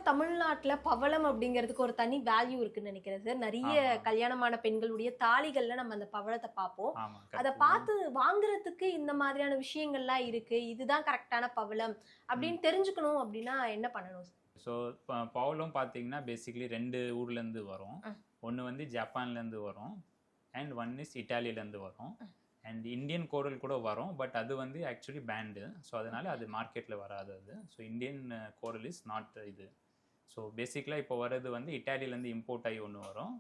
தமிழ்நாட்டுல பவளம் அப்படிங்கிறதுக்கு ஒரு தனி வேல்யூ இருக்குன்னு நினைக்கிறேன் சார். நிறைய கல்யாணமான பெண்களுடைய தாலிகள்ல நம்ம அந்த பவளத்தை பார்ப்போம். அதை பார்த்து வாங்குறதுக்கு இந்த மாதிரியான விஷயங்கள்லாம் இருக்கு, இதுதான் கரெக்டான பவளம் அப்படின்னு தெரிஞ்சுக்கணும் அப்படின்னா என்ன பண்ணணும்? ஸோ பவளம் பார்த்தீங்கன்னா பேசிக்கலி 2 ஊர்லேருந்து வரும். ஒன்று வந்து ஜப்பான்லேருந்து வரும் அண்ட் ஒன் இஸ் இட்டாலியிலேருந்து வரும். அண்ட் இந்தியன் கோரல் கூட வரும், பட் அது வந்து ஆக்சுவலி பேண்டு. ஸோ அதனால் அது மார்க்கெட்டில் வராது அது. So Indian coral is not இது. ஸோ பேசிக்கலாக இப்போ வர்றது வந்து இட்டாலியிலேருந்து இம்போர்ட் ஆகி ஒன்று வரும்,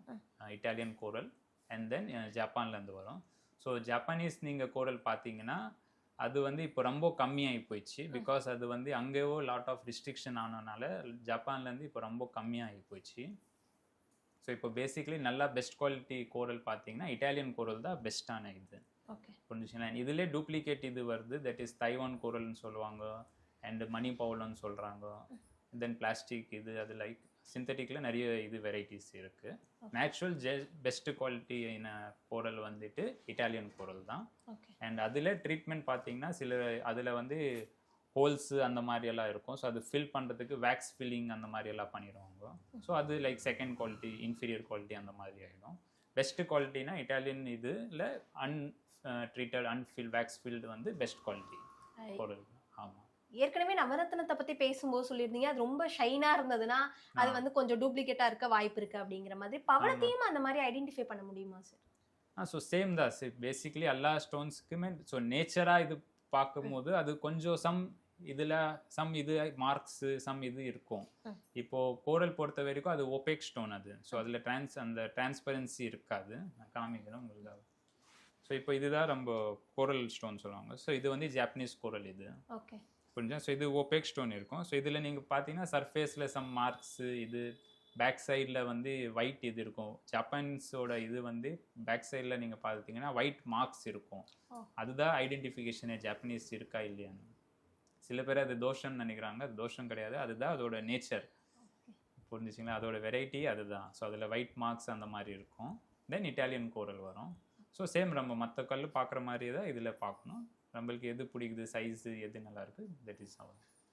இட்டாலியன் கோரல். அண்ட் தென் ஜப்பான்லேருந்து வரும். ஸோ ஜப்பானீஸ் நீங்கள் கோரல் பார்த்தீங்கன்னா அது வந்து இப்போ ரொம்ப கம்மியாகி போயிடுச்சு. பிகாஸ் அது வந்து அங்கேயோ லாட் ஆஃப் ரிஸ்ட்ரிக்ஷன் ஆனதுனால ஜப்பான்லேருந்து இப்போ ரொம்ப கம்மியாகி போயிடுச்சு. ஸோ இப்போ பேசிக்கலி நல்லா பெஸ்ட் குவாலிட்டி கோரல் பார்த்தீங்கன்னா இட்டாலியன் கோரல் தான் பெஸ்ட்டான இது. புரிஞ்சுங்களா? இதிலே டூப்ளிகேட் இது வருது, தட் இஸ் தைவான் கோரல்னு சொல்லுவாங்க, அண்ட் மணி பவுலன்னு சொல்கிறாங்க. தென் பிளாஸ்டிக் இது, அது லைக் சிந்தட்டிக்கில் நிறைய இது வெரைட்டிஸ் இருக்குது. நேச்சுரல் பெஸ்ட் குவாலிட்டி கோரல் வந்துட்டு இட்டாலியன் கோரல் தான். அண்ட் அதில் ட்ரீட்மெண்ட் பார்த்தீங்கன்னா சில அதில் வந்து ஹோல்ஸு அந்த மாதிரியெல்லாம் இருக்கும். ஸோ அது ஃபில் பண்ணுறதுக்கு வேக்ஸ் ஃபில்லிங் அந்த மாதிரியெல்லாம் பண்ணிடுவாங்க. ஸோ அது like second quality, inferior quality அந்த மாதிரி ஆகிடும். பெஸ்ட் குவாலிட்டினா இட்டாலியன் இதில் ட்ரீட்டட் அன்ஃபில் வேக்ஸ் ஃபில்டு வந்து பெஸ்ட் குவாலிட்டி பொருள். ஆமாம். ஏற்கனவே நவரத்னத்தை பற்றி பேசும்போது சொல்லியிருந்தீங்க, அது ரொம்ப ஷைனாக இருந்ததுன்னா அது வந்து கொஞ்சம் டூப்ளிகேட்டாக இருக்க வாய்ப்பு இருக்குது அப்படிங்கிற மாதிரி. பவளத்தையும் அந்த மாதிரி ஐடென்டிஃபை பண்ண முடியுமா சார்? ஸோ சேம் தான் சார். பேசிக்கலி எல்லா ஸ்டோன்ஸுக்குமே ஸோ நேச்சராக இது பார்க்கும்போது அது கொஞ்சம் இதில் இது மார்க்ஸு இது இருக்கும். இப்போது கோரல் பொறுத்த வரைக்கும் அது ஓபேக் ஸ்டோன் அது. ஸோ அதில் அந்த டிரான்ஸ்பரன்சி இருக்காது. நான் காமிக்கிறேன் உங்களுக்கு. ஸோ இப்போ இதுதான் நம்ம கோரல் ஸ்டோன் சொல்லுவாங்க. ஸோ இது வந்து ஜாப்பனீஸ் கோரல் இது. ஓகே, புரிஞ்சா? ஸோ இது ஓபேக் ஸ்டோன் இருக்கும். ஸோ இதில் நீங்கள் பார்த்தீங்கன்னா சர்ஃபேஸில் மார்க்ஸு இது, பேக் சைடில் வந்து ஒயிட் இது இருக்கும். ஜப்பான்ஸோட இது வந்து பேக் சைடில் நீங்கள் பார்த்தீங்கன்னா ஒயிட் மார்க்ஸ் இருக்கும். அதுதான் ஐடென்டிஃபிகேஷனே ஜாப்பனீஸ் இருக்கா இல்லையான்னு. சில பேர் அது தோஷம்னு நினைக்கிறாங்க, அது தோஷம் கிடையாது, அதுதான் அதோட நேச்சர். புரிஞ்சிச்சிங்களா? அதோட வெரைட்டி அதுதான். ஸோ அதில் ஒயிட் மார்க்ஸ் அந்த மாதிரி இருக்கும். தென் இட்டாலியன் கோரல் வரும். ஸோ சேம் நம்ம மற்ற கல் பார்க்குற மாதிரியே தான் இதில் பார்க்கணும். நம்மளுக்கு எது பிடிக்குது, சைஸு எது நல்லா இருக்குது, தட் இஸ் அவர்.